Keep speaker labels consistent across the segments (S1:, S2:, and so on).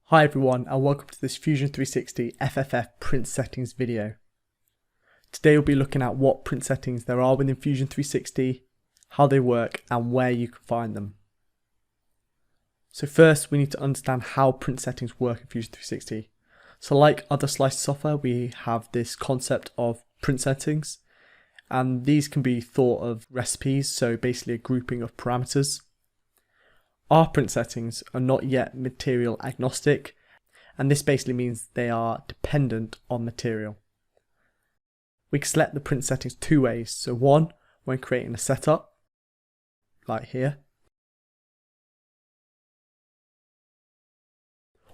S1: Hi everyone and welcome to this Fusion 360 FFF print settings video. Today we'll be looking at what print settings there are within Fusion 360, how they work and where you can find them. So first we need to understand how print settings work in Fusion 360. So like other slice software, we have this concept of print settings, and these can be thought of recipes, so basically a grouping of parameters. Our print settings are not yet material agnostic, and this basically means they are dependent on material. We can select the print settings two ways. So one, when creating a setup, like here,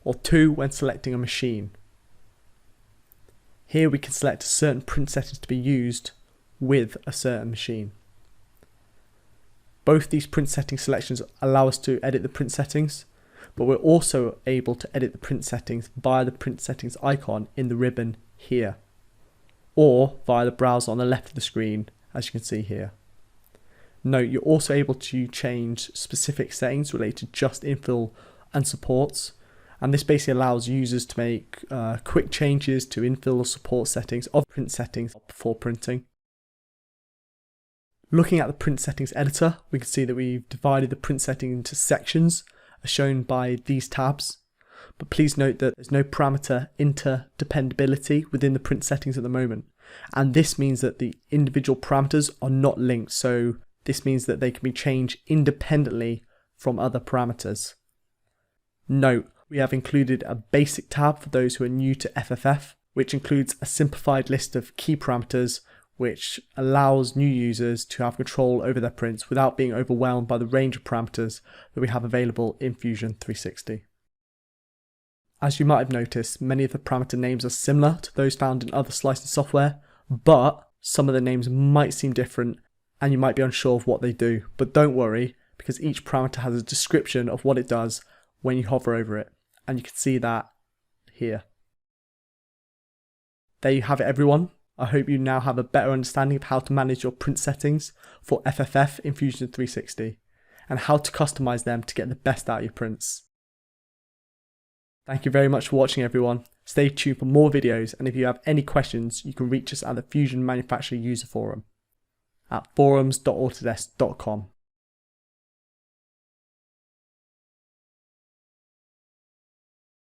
S1: or two, when selecting a machine. Here we can select certain print settings to be used with a certain machine. Both these print setting selections allow us to edit the print settings, but we're also able to edit the print settings via the print settings icon in the ribbon here, or via the browser on the left of the screen, as you can see here. Note, you're also able to change specific settings related to just infill and supports, and this basically allows users to make quick changes to infill or support settings of print settings before printing. Looking at the print settings editor, we can see that we've divided the print setting into sections as shown by these tabs, but please note that there's no parameter interdependability within the print settings at the moment, and this means that the individual parameters are not linked, so this means that they can be changed independently from other parameters. Note, we have included a basic tab for those who are new to FFF, which includes a simplified list of key parameters which allows new users to have control over their prints without being overwhelmed by the range of parameters that we have available in Fusion 360. As you might have noticed, many of the parameter names are similar to those found in other slicing software, but some of the names might seem different and you might be unsure of what they do. But don't worry, because each parameter has a description of what it does when you hover over it, and you can see that here. There you have it everyone. I hope you now have a better understanding of how to manage your print settings for FFF in Fusion 360 and how to customize them to get the best out of your prints. Thank you very much for watching everyone. Stay tuned for more videos, and if you have any questions you can reach us at the Fusion Manufacturer User Forum at forums.autodesk.com.